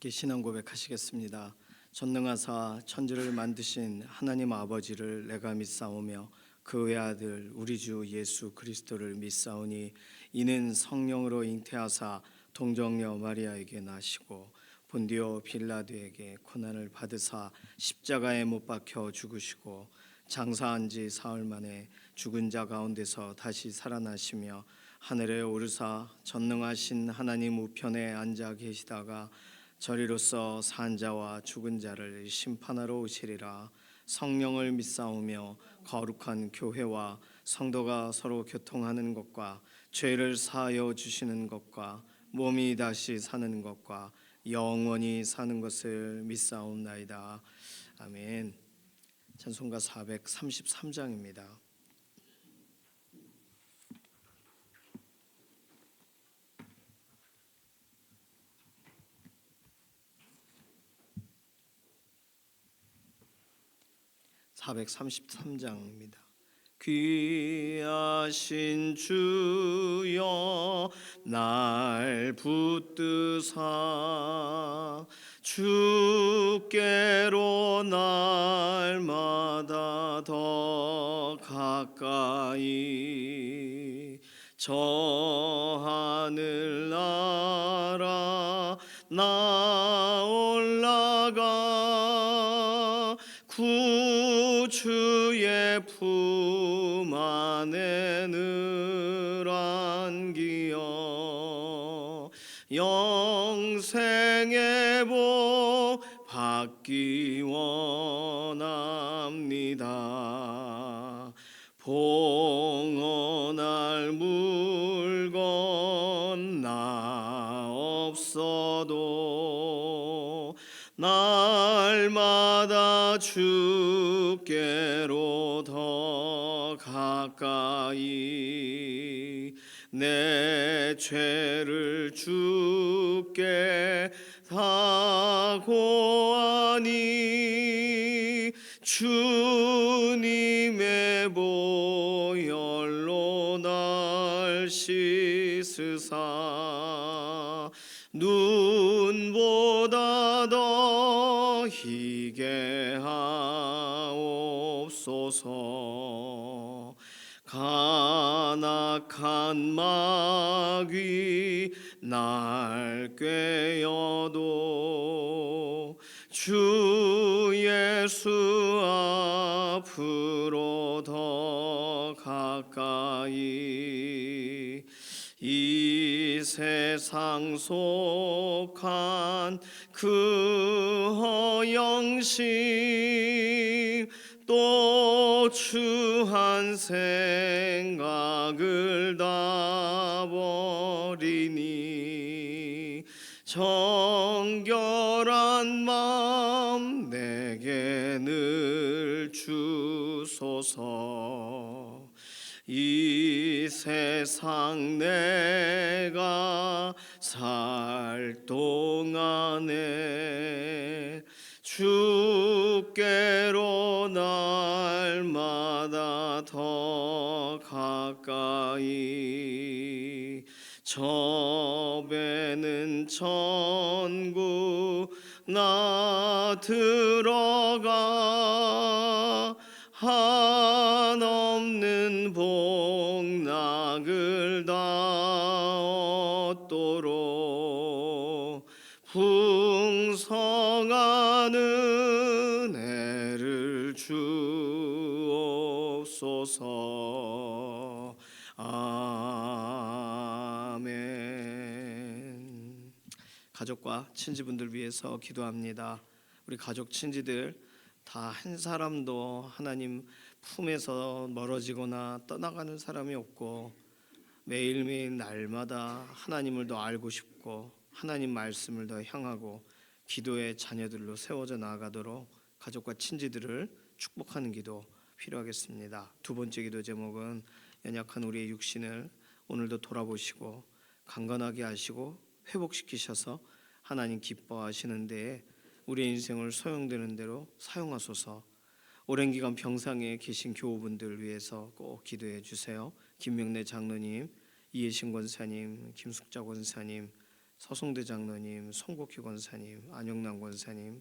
함께 신앙 고백하시겠습니다. 전능하사 천지를 만드신 하나님 아버지를 내가 믿사오며 그 외아들 우리 주 예수 그리스도를 믿사오니 이는 성령으로 잉태하사 동정녀 마리아에게 나시고 본디오 빌라도에게 고난을 받으사 십자가에 못 박혀 죽으시고 장사한 지 사흘 만에 죽은 자 가운데서 다시 살아나시며 하늘에 오르사 전능하신 하나님 우편에 앉아 계시다가 저리로서 산 자와 죽은 자를 심판하러 오시리라. 성령을 믿사오며 거룩한 교회와 성도가 서로 교통하는 것과 죄를 사하여 주시는 것과 몸이 다시 사는 것과 영원히 사는 것을 믿사옵나이다. 아멘. 찬송가 433장입니다. 433장입니다. 귀하신 주여 날 붙드사 주께로 날마다 더 가까이 저 하늘 나라 나 올라가 주의 품 안에 늘 안기어 영생의 복 받기 원합니다. 봉헌할 물건 나 없어도 날마다 주께로 더 가까이 내 죄를 주께 다 고하니 주님의 보혈로 날 씻으사 눈보다 더 희게 하옵소서. 간악한 마귀 날 꾀어도 주 예수 앞으로 더 가까이 이 세상 속한 그 허영심 또 추한 생각을 다 버리니 정결한 마음 내게 늘 주소서. 이 세상 내가 살 동안에 주께로 날마다 더 가까이 저 배는 천국 나 들어가 한없는 복락을 다 얻도록 풍성한 은혜를 주옵소서. 아멘. 가족과 친지분들 위해서 기도합니다. 우리 가족 친지들 다 한 사람도 하나님 품에서 멀어지거나 떠나가는 사람이 없고 매일매일 날마다 하나님을 더 알고 싶고 하나님 말씀을 더 향하고 기도의 자녀들로 세워져 나아가도록 가족과 친지들을 축복하는 기도 필요하겠습니다. 두 번째 기도 제목은 연약한 우리의 육신을 오늘도 돌아보시고 강건하게 하시고 회복시키셔서 하나님 기뻐하시는 데에 우리의 인생을 소용되는 대로 사용하소서. 오랜 기간 병상에 계신 교우분들 위해서 꼭 기도해 주세요. 김명래 장로님, 이혜신 권사님, 김숙자 권사님, 서송대 장로님, 송복희 권사님, 안영남 권사님,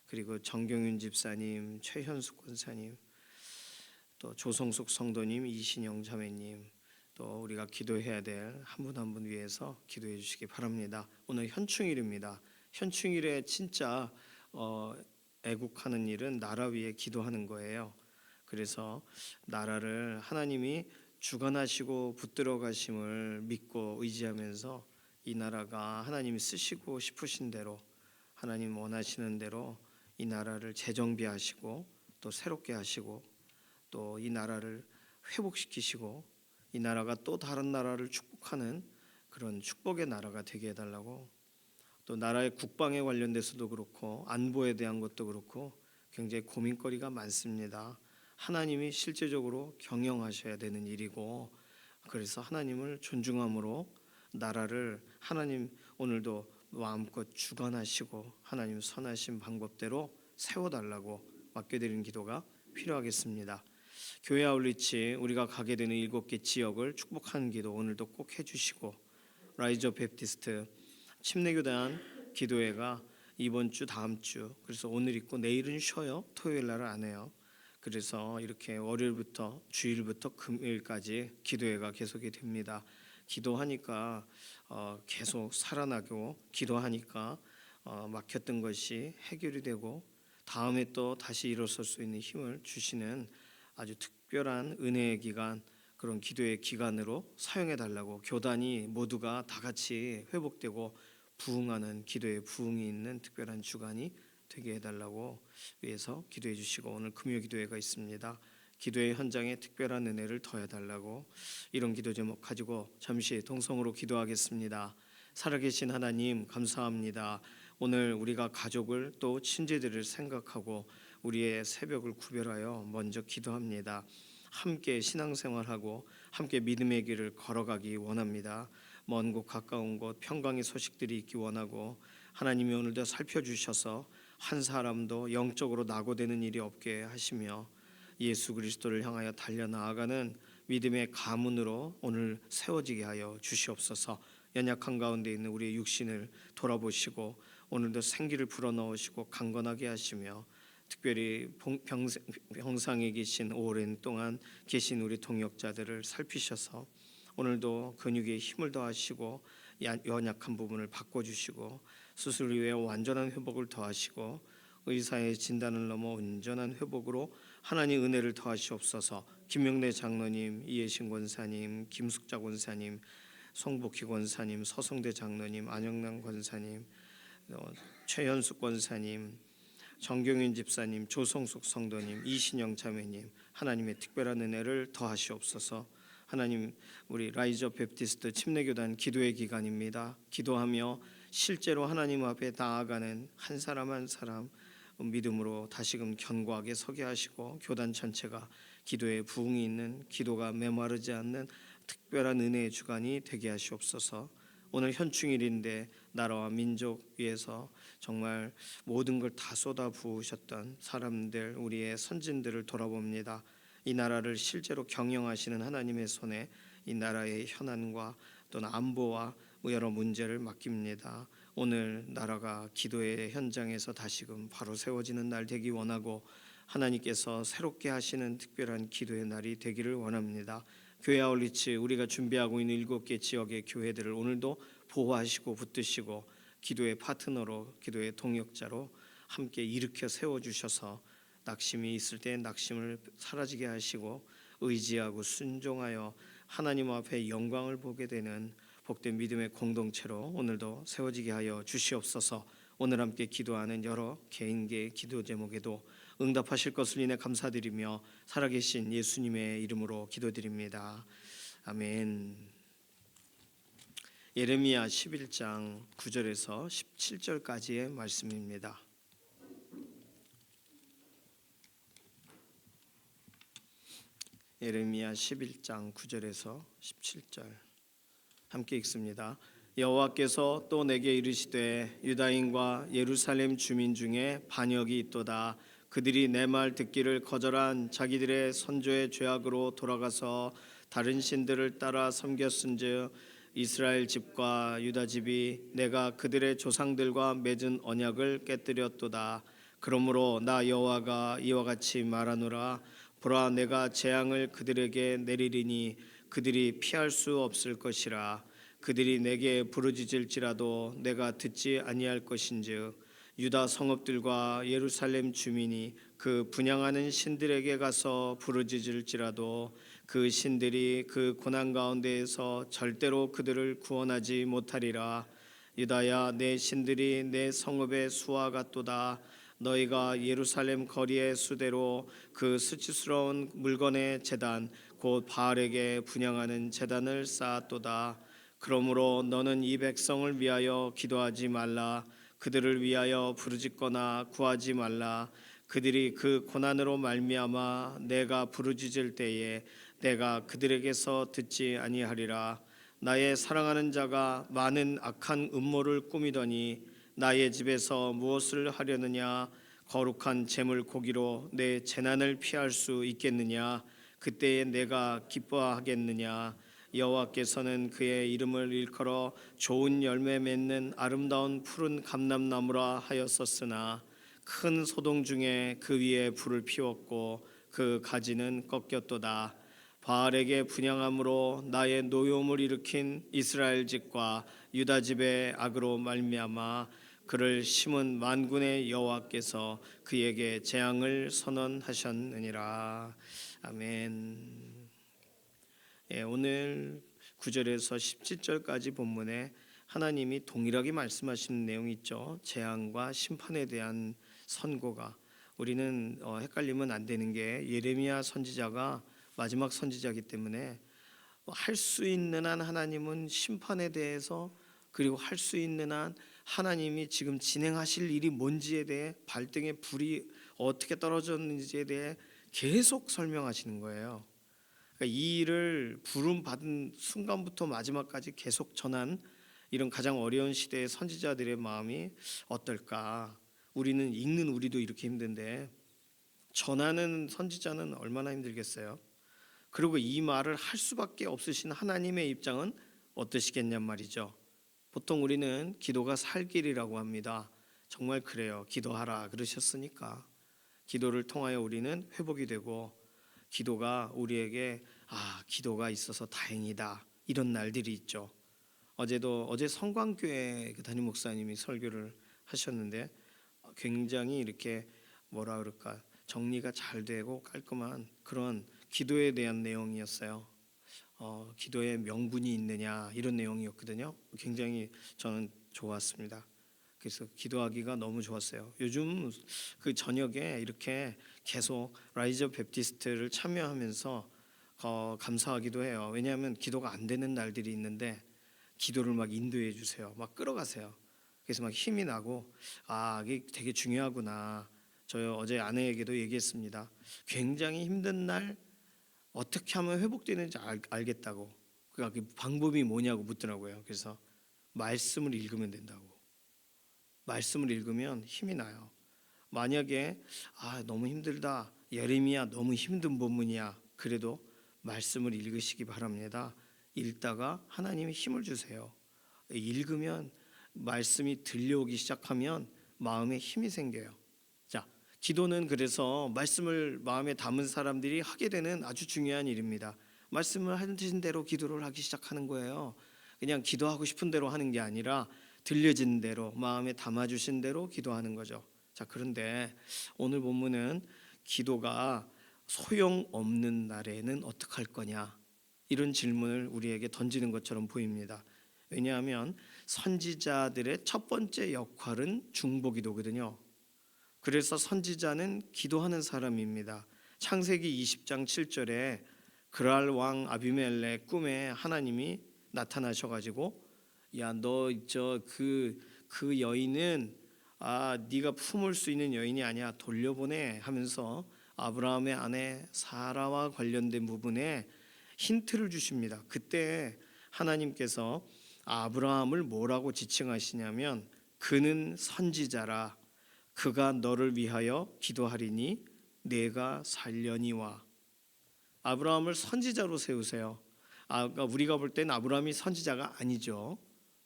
그리고 정경윤 집사님, 최현숙 권사님, 또 조성숙 성도님, 이신영 자매님, 또 우리가 기도해야 될 한 분 한 분 위해서 기도해 주시기 바랍니다. 오늘 현충일입니다. 현충일에 진짜 애국하는 일은 나라 위에 기도하는 거예요. 그래서 나라를 하나님이 주관하시고 붙들어 가심을 믿고 의지하면서 이 나라가 하나님이 쓰시고 싶으신 대로, 하나님 원하시는 대로 이 나라를 재정비하시고 또 새롭게 하시고 또 이 나라를 회복시키시고 이 나라가 또 다른 나라를 축복하는 그런 축복의 나라가 되게 해달라고, 또 나라의 국방에 관련돼서도 그렇고 안보에 대한 것도 그렇고 굉장히 고민거리가 많습니다. 하나님이 실제적으로 경영하셔야 되는 일이고, 그래서 하나님을 존중함으로 나라를 하나님 오늘도 마음껏 주관하시고 하나님 선하신 방법대로 세워달라고 맡겨드리는 기도가 필요하겠습니다. 교회 아울리치 우리가 가게 되는 7개 지역을 축복하는 기도 오늘도 꼭 해주시고, 라이저 베프티스트 침례교단 기도회가 이번 주 다음 주, 그래서 오늘 있고 내일은 쉬어요. 토요일 날은 안 해요. 그래서 이렇게 월요일부터 주일부터 금요일까지 기도회가 계속이 됩니다. 기도하니까 계속 살아나고, 기도하니까 막혔던 것이 해결이 되고 다음에 또 다시 일어설 수 있는 힘을 주시는 아주 특별한 은혜의 기간, 그런 기도의 기간으로 사용해 달라고, 교단이 모두가 다 같이 회복되고 부흥하는 기도의 부흥이 있는 특별한 주간이 되게 해달라고 위해서 기도해 주시고, 오늘 금요 기도회가 있습니다. 기도의 현장에 특별한 은혜를 더해달라고, 이런 기도 제목 가지고 잠시 동성으로 기도하겠습니다. 살아계신 하나님 감사합니다. 오늘 우리가 가족을 또 친지들을 생각하고 우리의 새벽을 구별하여 먼저 기도합니다. 함께 신앙생활하고 함께 믿음의 길을 걸어가기 원합니다. 먼 곳 가까운 곳 평강의 소식들이 있기 원하고, 하나님이 오늘도 살펴주셔서 한 사람도 영적으로 낙오되는 일이 없게 하시며 예수 그리스도를 향하여 달려나아가는 믿음의 가문으로 오늘 세워지게 하여 주시옵소서. 연약한 가운데 있는 우리의 육신을 돌아보시고 오늘도 생기를 불어넣으시고 강건하게 하시며, 특별히 병상에 계신 오랜 동안 계신 우리 동역자들을 살피셔서 오늘도 근육에 힘을 더하시고 연약한 부분을 바꿔주시고 수술 이후에 완전한 회복을 더하시고 의사의 진단을 넘어 온전한 회복으로 하나님 은혜를 더하시옵소서. 김명래 장로님, 이혜신 권사님, 김숙자 권사님, 송복희 권사님, 서성대 장로님, 안영남 권사님, 최현숙 권사님, 정경윤 집사님, 조성숙 성도님, 이신영 자매님, 하나님의 특별한 은혜를 더하시옵소서. 하나님, 우리 라이저 베프티스트 침례교단 기도의 기간입니다. 기도하며 실제로 하나님 앞에 나아가는 한 사람 한 사람 믿음으로 다시금 견고하게 서게 하시고, 교단 전체가 기도에 부흥이 있는, 기도가 메마르지 않는 특별한 은혜의 주간이 되게 하시옵소서. 오늘 현충일인데 나라와 민족 위해서 정말 모든 걸 다 쏟아 부으셨던 사람들, 우리의 선진들을 돌아봅니다. 이 나라를 실제로 경영하시는 하나님의 손에 이 나라의 현안과 또는 안보와 여러 문제를 맡깁니다. 오늘 나라가 기도의 현장에서 다시금 바로 세워지는 날 되기 원하고, 하나님께서 새롭게 하시는 특별한 기도의 날이 되기를 원합니다. 교회 아울리치 우리가 준비하고 있는 7개 지역의 교회들을 오늘도 보호하시고 붙드시고 기도의 파트너로, 기도의 동역자로 함께 일으켜 세워주셔서 낙심이 있을 때 낙심을 사라지게 하시고 의지하고 순종하여 하나님 앞에 영광을 보게 되는 복된 믿음의 공동체로 오늘도 세워지게 하여 주시옵소서. 오늘 함께 기도하는 여러 개인의 기도 제목에도 응답하실 것을 인해 감사드리며 살아계신 예수님의 이름으로 기도드립니다. 아멘. 예레미야 11장 9절에서 17절까지의 말씀입니다. 예레미야 11장 9절에서 17절 함께 읽습니다. 여호와께서 또 내게 이르시되 유다인과 예루살렘 주민 중에 반역이 있도다. 그들이 내 말 듣기를 거절한 자기들의 선조의 죄악으로 돌아가서 다른 신들을 따라 섬겼은즉 이스라엘 집과 유다 집이 내가 그들의 조상들과 맺은 언약을 깨뜨렸도다. 그러므로 나 여호와가 이와 같이 말하노라. 보라, 내가 재앙을 그들에게 내리리니 그들이 피할 수 없을 것이라. 그들이 내게 부르짖을지라도 내가 듣지 아니할 것인즉 유다 성읍들과 예루살렘 주민이 그 분향하는 신들에게 가서 부르짖을지라도 그 신들이 그 고난 가운데에서 절대로 그들을 구원하지 못하리라. 유다야, 내 신들이 내 성읍의 수와 같도다. 너희가 예루살렘 거리의 수대로 그 수치스러운 물건의 제단 곧 바알에게 분향하는 제단을 쌓았도다. 그러므로 너는 이 백성을 위하여 기도하지 말라. 그들을 위하여 부르짖거나 구하지 말라. 그들이 그 고난으로 말미암아 내가 부르짖을 때에 내가 그들에게서 듣지 아니하리라. 나의 사랑하는 자가 많은 악한 음모를 꾸미더니 나의 집에서 무엇을 하려느냐. 거룩한 제물 고기로 내 재난을 피할 수 있겠느냐. 그때에 내가 기뻐하겠느냐. 여호와께서는 그의 이름을 일컬어 좋은 열매 맺는 아름다운 푸른 감람나무라 하였었으나 큰 소동 중에 그 위에 불을 피웠고 그 가지는 꺾였도다. 바알에게 분향함으로 나의 노여움을 일으킨 이스라엘 집과 유다 집의 악으로 말미암아 그를 심은 만군의 여호와께서 그에게 재앙을 선언하셨느니라. 아멘. 오늘 9절에서 17절까지 본문에 하나님이 동일하게 말씀하시는 내용이 있죠. 재앙과 심판에 대한 선고가. 우리는 헷갈리면 안 되는 게 예레미야 선지자가 마지막 선지자이기 때문에 할 수 있는 한 하나님은 심판에 대해서, 그리고 할 수 있는 한 하나님이 지금 진행하실 일이 뭔지에 대해, 발등에 불이 어떻게 떨어졌는지에 대해 계속 설명하시는 거예요. 그러니까 이 일을 부름 받은 순간부터 마지막까지 계속 전한 이런 가장 어려운 시대의 선지자들의 마음이 어떨까? 우리는 읽는 우리도 이렇게 힘든데 전하는 선지자는 얼마나 힘들겠어요? 그리고 이 말을 할 수밖에 없으신 하나님의 입장은 어떠시겠냔 말이죠. 보통 우리는 기도가 살 길이라고 합니다. 정말 그래요. 기도하라 그러셨으니까 기도를 통하여 우리는 회복이 되고, 기도가 우리에게 기도가 있어서 다행이다 이런 날들이 있죠. 어제 성광교회 담임 목사님이 설교를 하셨는데 굉장히 이렇게 뭐라 그럴까, 정리가 잘 되고 깔끔한 그런 기도에 대한 내용이었어요. 기도에 명분이 있느냐 이런 내용이었거든요. 굉장히 저는 좋았습니다. 그래서 기도하기가 너무 좋았어요. 요즘 그 저녁에 이렇게 계속 라이저 베프티스트를 참여하면서 감사하기도 해요. 왜냐하면 기도가 안 되는 날들이 있는데 기도를 막 인도해 주세요. 막 끌어가세요. 그래서 막 힘이 나고 이게 되게 중요하구나. 저 어제 아내에게도 얘기했습니다. 굉장히 힘든 날 어떻게 하면 회복되는지 알겠다고. 그러니까 그 방법이 뭐냐고 묻더라고요. 그래서 말씀을 읽으면 된다고. 말씀을 읽으면 힘이 나요. 만약에 너무 힘들다, 예레미야 너무 힘든 본문이야, 그래도 말씀을 읽으시기 바랍니다. 읽다가 하나님이 힘을 주세요. 읽으면 말씀이 들려오기 시작하면 마음에 힘이 생겨요. 자, 기도는 그래서 말씀을 마음에 담은 사람들이 하게 되는 아주 중요한 일입니다. 말씀을 하신 대로 기도를 하기 시작하는 거예요. 그냥 기도하고 싶은 대로 하는 게 아니라 들려진 대로, 마음에 담아주신 대로 기도하는 거죠. 자, 그런데 오늘 본문은 기도가 소용없는 날에는 어떡할 거냐, 이런 질문을 우리에게 던지는 것처럼 보입니다. 왜냐하면 선지자들의 첫 번째 역할은 중보기도거든요. 그래서 선지자는 기도하는 사람입니다. 창세기 20장 7절에 그랄 왕 아비멜렉 꿈에 하나님이 나타나셔가지고 야, 너 그 여인은 네가 품을 수 있는 여인이 아니야, 돌려보내 하면서 아브라함의 아내 사라와 관련된 부분에 힌트를 주십니다. 그때 하나님께서 아브라함을 뭐라고 지칭하시냐면 그는 선지자라, 그가 너를 위하여 기도하리니 내가 살려니와. 아브라함을 선지자로 세우세요. 그러니까 우리가 볼 때는 아브라함이 선지자가 아니죠.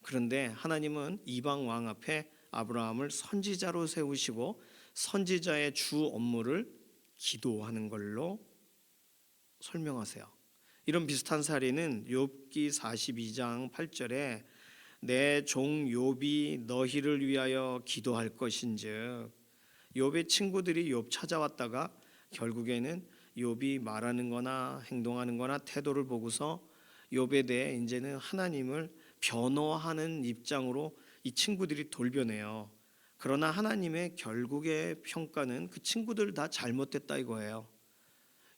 그런데 하나님은 이방 왕 앞에 아브라함을 선지자로 세우시고 선지자의 주 업무를 기도하는 걸로 설명하세요. 이런 비슷한 사례는 욥기 42장 8절에 내 종 욥이 너희를 위하여 기도할 것인즉, 욥의 친구들이 욥 찾아왔다가 결국에는 욥이 말하는 거나 행동하는 거나 태도를 보고서 욥에 대해 이제는 하나님을 변호하는 입장으로 이 친구들이 돌변해요. 그러나 하나님의 결국의 평가는 그 친구들 다 잘못됐다 이거예요.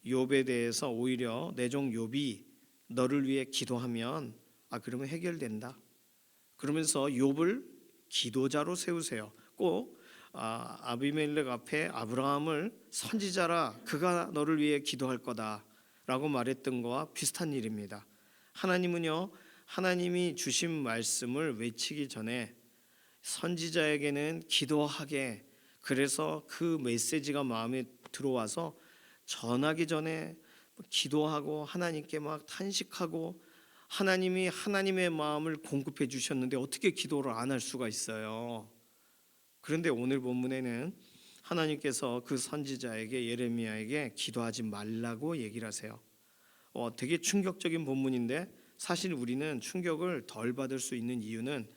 욥에 대해서 오히려 내 종 욥이 너를 위해 기도하면 그러면 해결된다. 그러면서 욥을 기도자로 세우세요. 꼭 아비멜렉 앞에 아브라함을 선지자라 그가 너를 위해 기도할 거다라고 말했던 거와 비슷한 일입니다. 하나님은요, 하나님이 주신 말씀을 외치기 전에 선지자에게는 기도하게, 그래서 그 메시지가 마음에 들어와서 전하기 전에 기도하고 하나님께 막 탄식하고, 하나님이 하나님의 마음을 공급해 주셨는데 어떻게 기도를 안 할 수가 있어요. 그런데 오늘 본문에는 하나님께서 그 선지자에게, 예레미야에게 기도하지 말라고 얘기를 하세요. 되게 충격적인 본문인데 사실 우리는 충격을 덜 받을 수 있는 이유는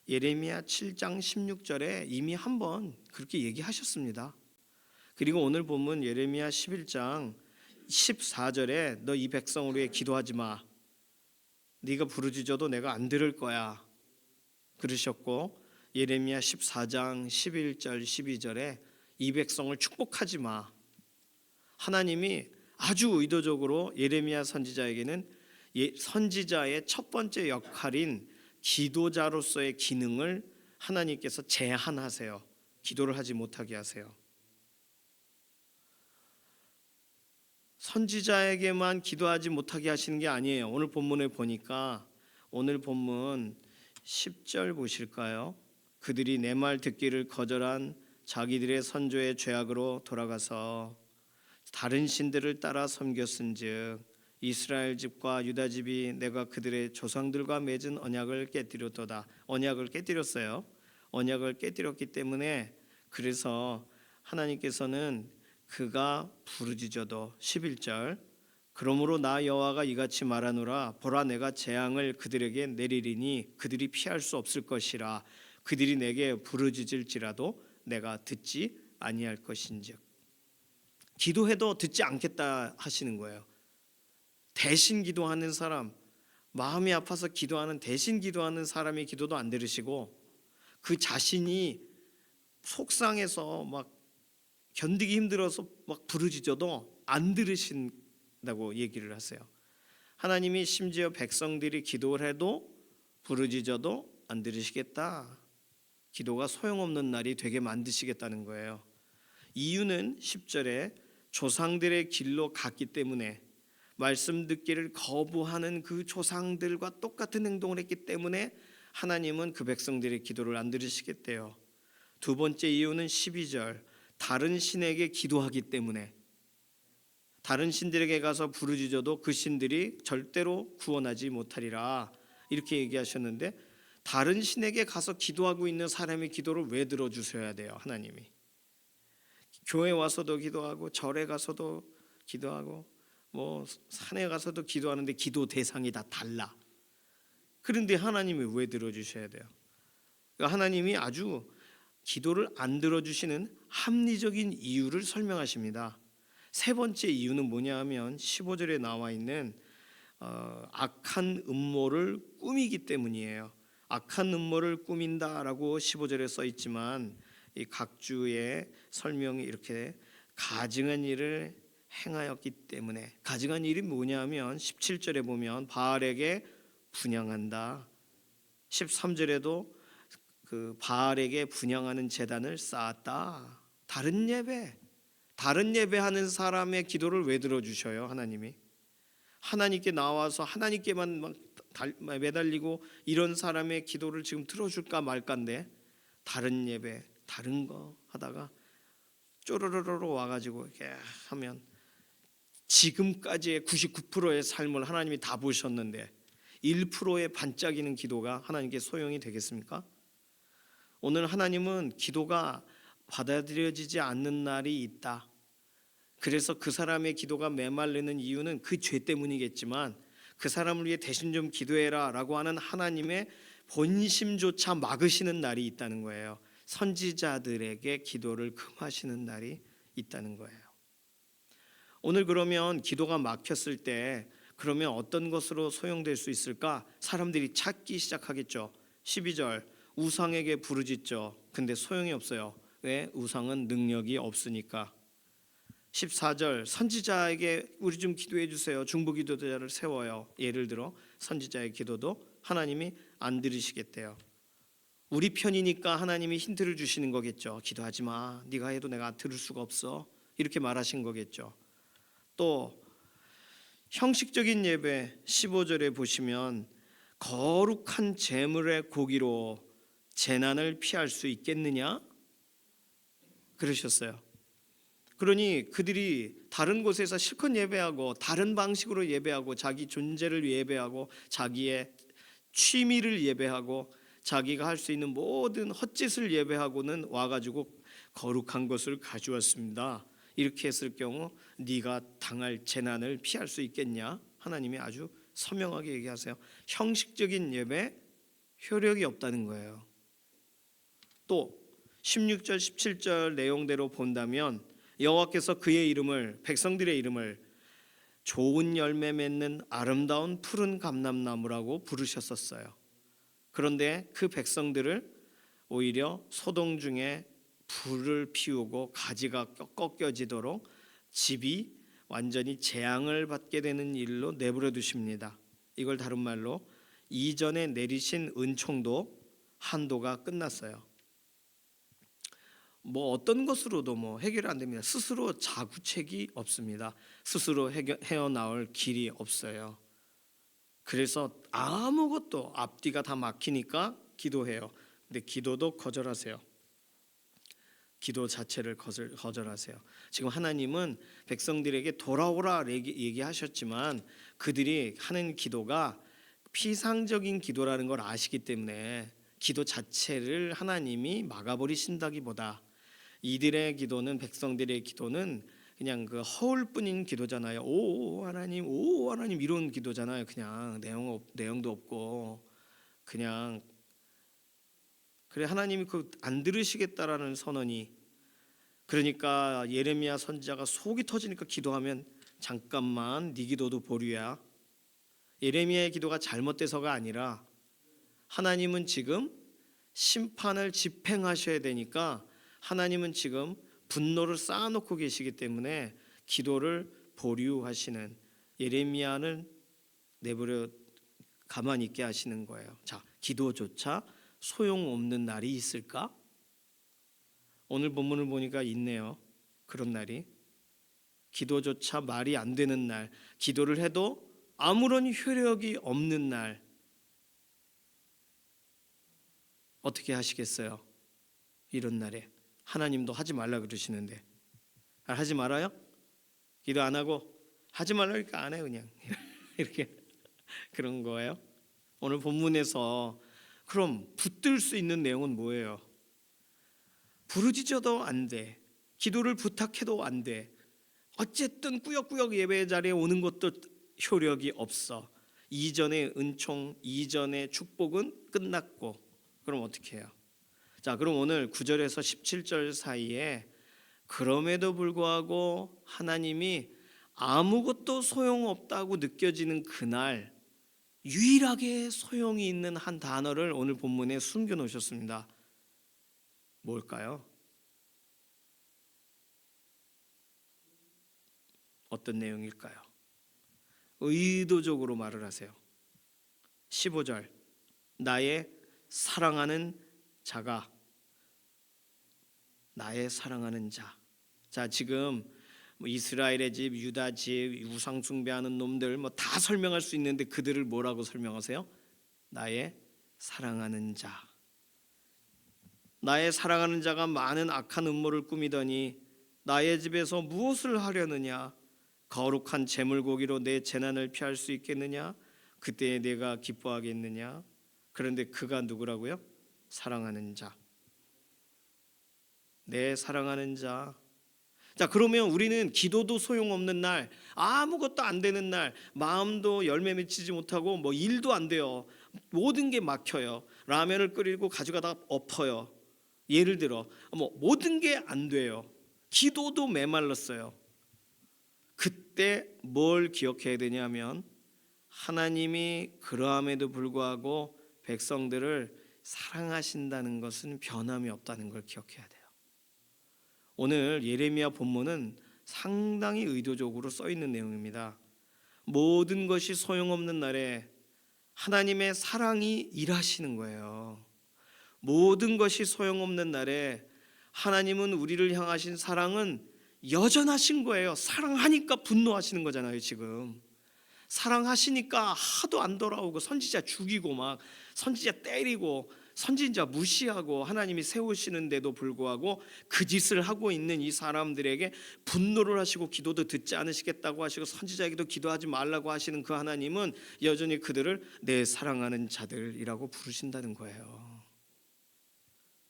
예레미야 7장 16절에 이미 한번 그렇게 얘기하셨습니다. 그리고 오늘 본문 예레미야 11장 14절에 너 이 백성을 위해 기도하지 마, 네가 부르짖어도 내가 안 들을 거야 그러셨고, 예레미야 14장 11절 12절에 이 백성을 축복하지 마. 하나님이 아주 의도적으로 예레미야 선지자에게는 선지자의 첫 번째 역할인 기도자로서의 기능을 하나님께서 제한하세요. 기도를 하지 못하게 하세요. 선지자에게만 기도하지 못하게 하시는 게 아니에요. 오늘 본문을 보니까, 오늘 본문 10절 보실까요? 그들이 내 말 듣기를 거절한 자기들의 선조의 죄악으로 돌아가서 다른 신들을 따라 섬겼은즉 이스라엘 집과 유다 집이 내가 그들의 조상들과 맺은 언약을 깨뜨렸도다. 언약을 깨뜨렸어요. 언약을 깨뜨렸기 때문에, 그래서 하나님께서는 그가 부르짖어도 11절 그러므로 나 여호와가 이같이 말하노라 보라 내가 재앙을 그들에게 내리리니 그들이 피할 수 없을 것이라 그들이 내게 부르짖을지라도 내가 듣지 아니할 것인즉. 기도해도 듣지 않겠다 하시는 거예요. 대신 기도하는 사람, 마음이 아파서 기도하는, 대신 기도하는 사람의 기도도 안 들으시고, 그 자신이 속상해서 막 견디기 힘들어서 막 부르짖어도 안 들으신다고 얘기를 하세요. 하나님이 심지어 백성들이 기도를 해도 부르짖어도 안 들으시겠다, 기도가 소용없는 날이 되게 만드시겠다는 거예요. 이유는 10절에 조상들의 길로 갔기 때문에, 말씀 듣기를 거부하는 그 조상들과 똑같은 행동을 했기 때문에 하나님은 그 백성들의 기도를 안 들으시겠대요. 두 번째 이유는 12절 다른 신에게 기도하기 때문에, 다른 신들에게 가서 부르짖어도 그 신들이 절대로 구원하지 못하리라 이렇게 얘기하셨는데, 다른 신에게 가서 기도하고 있는 사람의 기도를 왜 들어주셔야 돼요? 하나님이 교회 와서도 기도하고 절에 가서도 기도하고 뭐 산에 가서도 기도하는데 기도 대상이 다 달라. 그런데 하나님이 왜 들어주셔야 돼요? 그러니까 하나님이 아주 기도를 안 들어주시는 합리적인 이유를 설명하십니다. 세 번째 이유는 뭐냐 하면 15절에 나와 있는 악한 음모를 꾸미기 때문이에요. 악한 음모를 꾸민다라고 15절에 써 있지만 이 각주의 설명이 이렇게 가증한 일을 행하였기 때문에, 가증한 일이 뭐냐면 17절에 보면 바알에게 분향한다. 13절에도 그 바알에게 분향하는 제단을 쌓았다. 다른 예배하는 사람의 기도를 왜 들어주셔요? 하나님이 하나님께 나와서 하나님께만 막 매달리고 이런 사람의 기도를 지금 들어줄까 말까인데, 다른 예배 다른 거 하다가 쪼르르르 와가지고 이렇게 하면 지금까지의 99%의 삶을 하나님이 다 보셨는데 1%의 반짝이는 기도가 하나님께 소용이 되겠습니까? 오늘 하나님은 기도가 받아들여지지 않는 날이 있다. 그래서 그 사람의 기도가 메말르는 이유는 그 죄 때문이겠지만 그 사람을 위해 대신 좀 기도해라 라고 하는 하나님의 본심조차 막으시는 날이 있다는 거예요. 선지자들에게 기도를 금하시는 날이 있다는 거예요. 오늘 그러면 기도가 막혔을 때 그러면 어떤 것으로 소용될 수 있을까? 사람들이 찾기 시작하겠죠. 12절 우상에게 부르짖죠. 근데 소용이 없어요. 왜? 우상은 능력이 없으니까. 14절 선지자에게 우리 좀 기도해 주세요. 중보기도자를 세워요. 예를 들어 선지자의 기도도 하나님이 안 들으시겠대요. 우리 편이니까 하나님이 힌트를 주시는 거겠죠. 기도하지 마. 네가 해도 내가 들을 수가 없어. 이렇게 말하신 거겠죠. 또 형식적인 예배 15절에 보시면 거룩한 제물의 고기로 재난을 피할 수 있겠느냐? 그러셨어요. 그러니 그들이 다른 곳에서 실컷 예배하고 다른 방식으로 예배하고 자기 존재를 예배하고 자기의 취미를 예배하고 자기가 할 수 있는 모든 헛짓을 예배하고는 와가지고 거룩한 것을 가져왔습니다. 이렇게 했을 경우 네가 당할 재난을 피할 수 있겠냐? 하나님이 아주 선명하게 얘기하세요. 형식적인 예배 효력이 없다는 거예요. 또 16절 17절 내용대로 본다면 여호와께서 그의 이름을 백성들의 이름을 좋은 열매 맺는 아름다운 푸른 감람나무라고 부르셨었어요. 그런데 그 백성들을 오히려 소동 중에 불을 피우고 가지가 꺾여지도록 집이 완전히 재앙을 받게 되는 일로 내버려 두십니다. 이걸 다른 말로 이전에 내리신 은총도 한도가 끝났어요. 어떤 것으로도 해결이 안 됩니다. 스스로 자구책이 없습니다. 스스로 헤어나올 길이 없어요. 그래서 아무것도 앞뒤가 다 막히니까 기도해요. 근데 기도도 거절하세요. 기도 자체를 거절하세요. 지금 하나님은 백성들에게 돌아오라 얘기하셨지만 그들이 하는 기도가 피상적인 기도라는 걸 아시기 때문에 기도 자체를 하나님이 막아버리신다기보다 이들의 기도는 백성들의 기도는 그냥 그 허울뿐인 기도잖아요. 오 하나님 이런 기도잖아요. 그냥 내용도 없고 그냥 그래 하나님이 그 안 들으시겠다라는 선언이 그러니까 예레미야 선지자가 속이 터지니까 기도하면 잠깐만 네 기도도 보류야. 예레미야의 기도가 잘못돼서가 아니라 하나님은 지금 심판을 집행하셔야 되니까 하나님은 지금 분노를 쌓아놓고 계시기 때문에 기도를 보류하시는 예레미야는 내버려 가만히 있게 하시는 거예요. 자, 기도조차 소용없는 날이 있을까? 오늘 본문을 보니까 있네요. 그런 날이. 기도조차 말이 안 되는 날, 기도를 해도 아무런 효력이 없는 날. 어떻게 하시겠어요? 이런 날에 하나님도 하지 말라 그러시는데 하지 말아요? 기도 안 하고 하지 말라니까 안 해요 그냥 이렇게 그런 거예요. 오늘 본문에서 그럼 붙들 수 있는 내용은 뭐예요? 부르짖어도 안 돼. 기도를 부탁해도 안 돼. 어쨌든 꾸역꾸역 예배 자리에 오는 것도 효력이 없어. 이전의 은총, 이전의 축복은 끝났고 그럼 어떻게 해요? 자, 그럼 오늘 9절에서 17절 사이에 그럼에도 불구하고 하나님이 아무것도 소용없다고 느껴지는 그날 유일하게 소용이 있는 한 단어를 오늘 본문에 숨겨 놓으셨습니다. 뭘까요? 어떤 내용일까요? 의도적으로 말을 하세요. 15절 나의 사랑하는 자가 나의 사랑하는 자. 자, 지금 이스라엘의 집, 유다 집, 우상 숭배하는 놈들 다 설명할 수 있는데 그들을 뭐라고 설명하세요? 나의 사랑하는 자. 나의 사랑하는 자가 많은 악한 음모를 꾸미더니 나의 집에서 무엇을 하려느냐? 거룩한 제물고기로 내 재난을 피할 수 있겠느냐? 그때에 내가 기뻐하겠느냐? 그런데 그가 누구라고요? 사랑하는 자. 내 사랑하는 자. 자, 그러면 우리는 기도도 소용없는 날, 아무것도 안 되는 날, 마음도 열매 맺히지 못하고 뭐 일도 안 돼요. 모든 게 막혀요. 라면을 끓이고 가져가다 엎어요. 예를 들어 뭐 모든 게 안 돼요. 기도도 메말랐어요. 그때 뭘 기억해야 되냐면 하나님이 그러함에도 불구하고 백성들을 사랑하신다는 것은 변함이 없다는 걸 기억해야 돼요. 오늘 예레미야 본문은 상당히 의도적으로 써 있는 내용입니다. 모든 것이 소용없는 날에 하나님의 사랑이 일하시는 거예요. 모든 것이 소용없는 날에 하나님은 우리를 향하신 사랑은 여전하신 거예요. 사랑하니까 분노하시는 거잖아요. 지금 사랑하시니까 하도 안 돌아오고 선지자 죽이고 막 선지자 때리고 선지자 무시하고 하나님이 세우시는데도 불구하고 그 짓을 하고 있는 이 사람들에게 분노를 하시고 기도도 듣지 않으시겠다고 하시고 선지자에게도 기도하지 말라고 하시는 그 하나님은 여전히 그들을 내 사랑하는 자들이라고 부르신다는 거예요.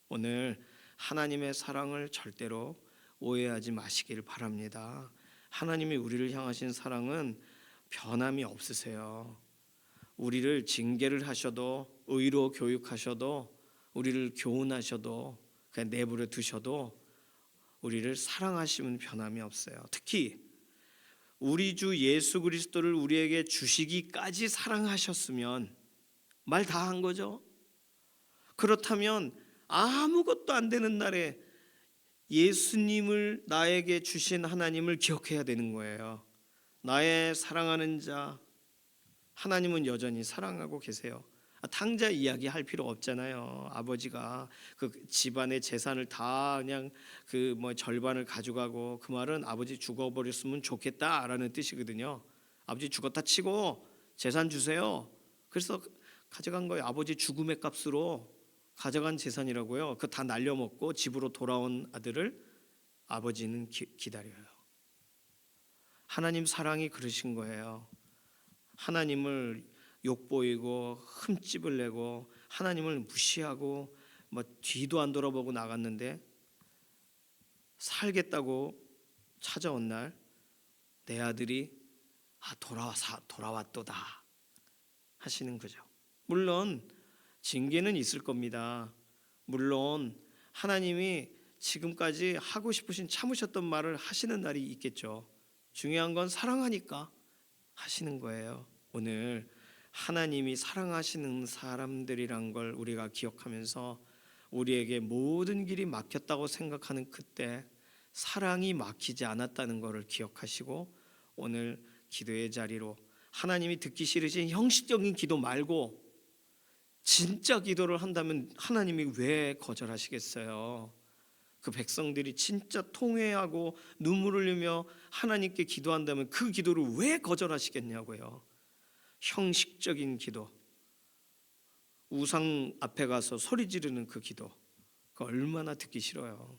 오늘 하나님의 사랑을 절대로 오해하지 마시길 바랍니다. 하나님이 우리를 향하신 사랑은 변함이 없으세요. 우리를 징계를 하셔도 의로 교육하셔도 우리를 교훈하셔도 그냥 내버려 두셔도 우리를 사랑하시면 변함이 없어요. 특히 우리 주 예수 그리스도를 우리에게 주시기까지 사랑하셨으면 말 다 한 거죠. 그렇다면 아무것도 안 되는 날에 예수님을 나에게 주신 하나님을 기억해야 되는 거예요. 나의 사랑하는 자, 하나님은 여전히 사랑하고 계세요. 탕자 이야기 할 필요 없잖아요. 아버지가 그 집안의 재산을 다 그냥 그 뭐 절반을 가져가고 그 말은 아버지 죽어버렸으면 좋겠다라는 뜻이거든요. 아버지 죽었다 치고 재산 주세요. 그래서 가져간 거예요. 아버지 죽음의 값으로 가져간 재산이라고요. 그 다 날려먹고 집으로 돌아온 아들을 아버지는 기다려요. 하나님 사랑이 그러신 거예요. 하나님을 욕보이고 흠집을 내고 하나님을 무시하고 뭐 뒤도 안 돌아보고 나갔는데 살겠다고 찾아온 날 내 아들이 돌아왔도다 하시는 거죠. 물론 징계는 있을 겁니다. 물론 하나님이 지금까지 하고 싶으신 참으셨던 말을 하시는 날이 있겠죠. 중요한 건 사랑하니까 하시는 거예요. 오늘 하나님이 사랑하시는 사람들이란 걸 우리가 기억하면서 우리에게 모든 길이 막혔다고 생각하는 그때 사랑이 막히지 않았다는 것을 기억하시고 오늘 기도의 자리로 하나님이 듣기 싫으신 형식적인 기도 말고 진짜 기도를 한다면 하나님이 왜 거절하시겠어요? 그 백성들이 진짜 통회하고 눈물 흘리며 하나님께 기도한다면 그 기도를 왜 거절하시겠냐고요. 형식적인 기도, 우상 앞에 가서 소리 지르는 그 기도, 그 얼마나 듣기 싫어요.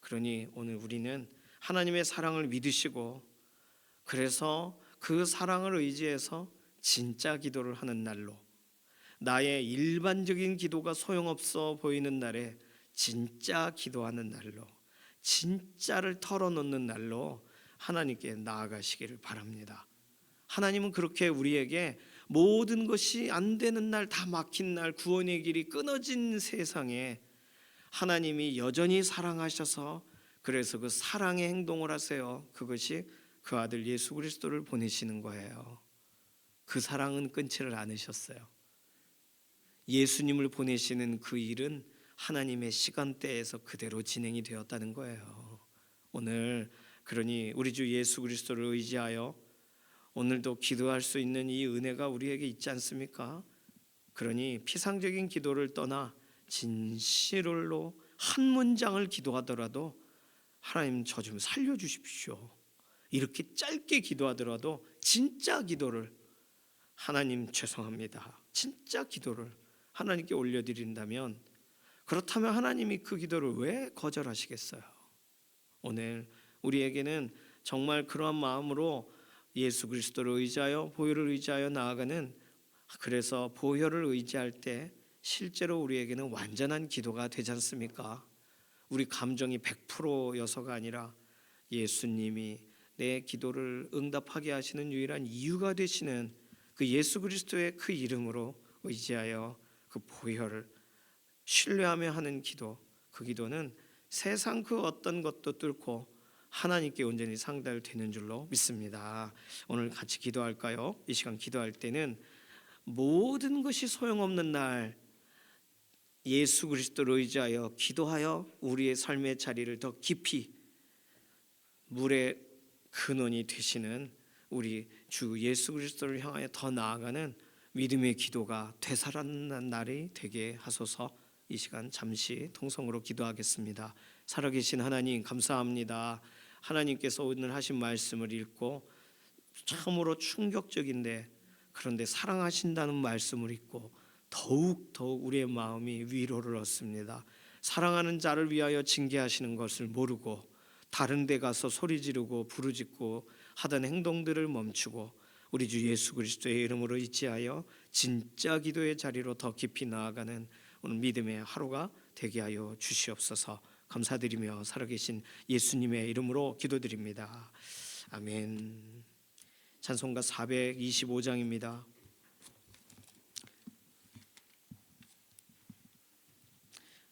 그러니 오늘 우리는 하나님의 사랑을 믿으시고 그래서 그 사랑을 의지해서 진짜 기도를 하는 날로, 나의 일반적인 기도가 소용없어 보이는 날에 진짜 기도하는 날로, 진짜를 털어놓는 날로 하나님께 나아가시기를 바랍니다. 하나님은 그렇게 우리에게 모든 것이 안 되는 날, 다 막힌 날, 구원의 길이 끊어진 세상에 하나님이 여전히 사랑하셔서 그래서 그 사랑의 행동을 하세요. 그것이 그 아들 예수 그리스도를 보내시는 거예요. 그 사랑은 끊지를 않으셨어요. 예수님을 보내시는 그 일은 하나님의 시간대에서 그대로 진행이 되었다는 거예요. 오늘 그러니 우리 주 예수 그리스도를 의지하여 오늘도 기도할 수 있는 이 은혜가 우리에게 있지 않습니까? 그러니 피상적인 기도를 떠나 진실로 한 문장을 기도하더라도 하나님 저 좀 살려주십시오. 이렇게 짧게 기도하더라도 진짜 기도를 하나님 죄송합니다. 진짜 기도를 하나님께 올려드린다면 그렇다면 하나님이 그 기도를 왜 거절하시겠어요? 오늘 우리에게는 정말 그러한 마음으로 예수 그리스도를 의지하여 보혈을 의지하여 나아가는, 그래서 보혈을 의지할 때 실제로 우리에게는 완전한 기도가 되지 않습니까? 우리 감정이 100%여서가 아니라 예수님이 내 기도를 응답하게 하시는 유일한 이유가 되시는 그 예수 그리스도의 그 이름으로 의지하여 그 보혈을 신뢰하며 하는 기도, 그 기도는 세상 그 어떤 것도 뚫고 하나님께 온전히 상달되는 줄로 믿습니다. 오늘 같이 기도할까요? 이 시간 기도할 때는 모든 것이 소용없는 날 예수 그리스도를 의지하여 기도하여 우리의 삶의 자리를 더 깊이 물의 근원이 되시는 우리 주 예수 그리스도를 향하여 더 나아가는 믿음의 기도가 되살아난 날이 되게 하소서. 이 시간 잠시 통성으로 기도하겠습니다. 살아계신 하나님 감사합니다. 하나님께서 오늘 하신 말씀을 읽고 참으로 충격적인데, 그런데 사랑하신다는 말씀을 읽고 더욱 우리의 마음이 위로를 얻습니다. 사랑하는 자를 위하여 징계하시는 것을 모르고 다른 데 가서 소리 지르고 부르짖고 하던 행동들을 멈추고 우리 주 예수 그리스도의 이름으로 의지하여 진짜 기도의 자리로 더 깊이 나아가는 오늘 믿음의 하루가 되게 하여 주시옵소서. 감사드리며 살아계신 예수님의 이름으로 기도드립니다. 아멘. 찬송가 425장입니다.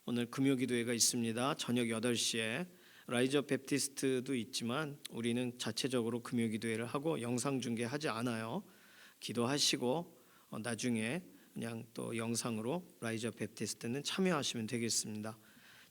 오늘 금요기도회가 있습니다. 저녁 8시에 라이저 베프티스트도 있지만 우리는 자체적으로 금요기도회를 하고 영상 중계하지 않아요. 기도하시고 나중에 그냥 또 영상으로 라이저 베프티스트는 참여하시면 되겠습니다.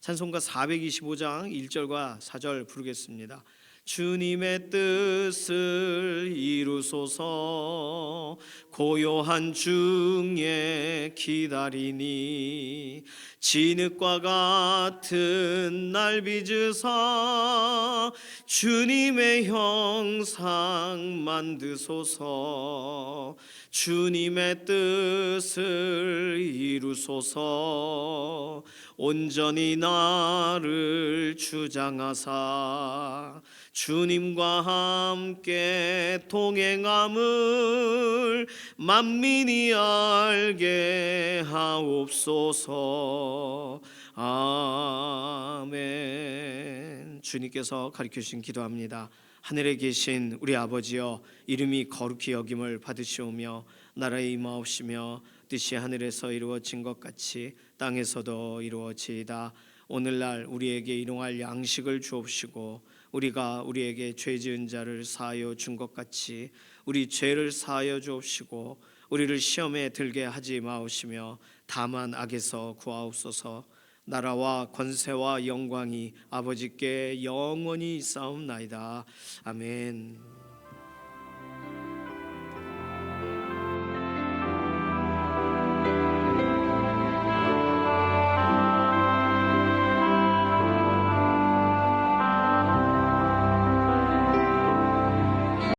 찬송가 425장 1절과 4절 부르겠습니다. 주님의 뜻을 이루소서 고요한 중에 기다리니 진흙과 같은 날 빚으사 주님의 형상 만드소서 주님의 뜻을 이루소서 온전히 나를 주장하사 주님과 함께 동행함을 만민이 알게 하옵소서. 아멘. 주님께서 가르쳐주신 기도합니다. 하늘에 계신 우리 아버지여, 이름이 거룩히 여김을 받으시오며 나라에 임하옵시며 뜻이 하늘에서 이루어진 것 같이 땅에서도 이루어지이다. 오늘날 우리에게 일용할 양식을 주옵시고 우리가 우리에게 죄 지은 자를 사하여 준 것 같이 우리 죄를 사하여 주옵시고 우리를 시험에 들게 하지 마옵시며 다만 악에서 구하옵소서. 나라와 권세와 영광이 아버지께 영원히 있사옵나이다. 아멘.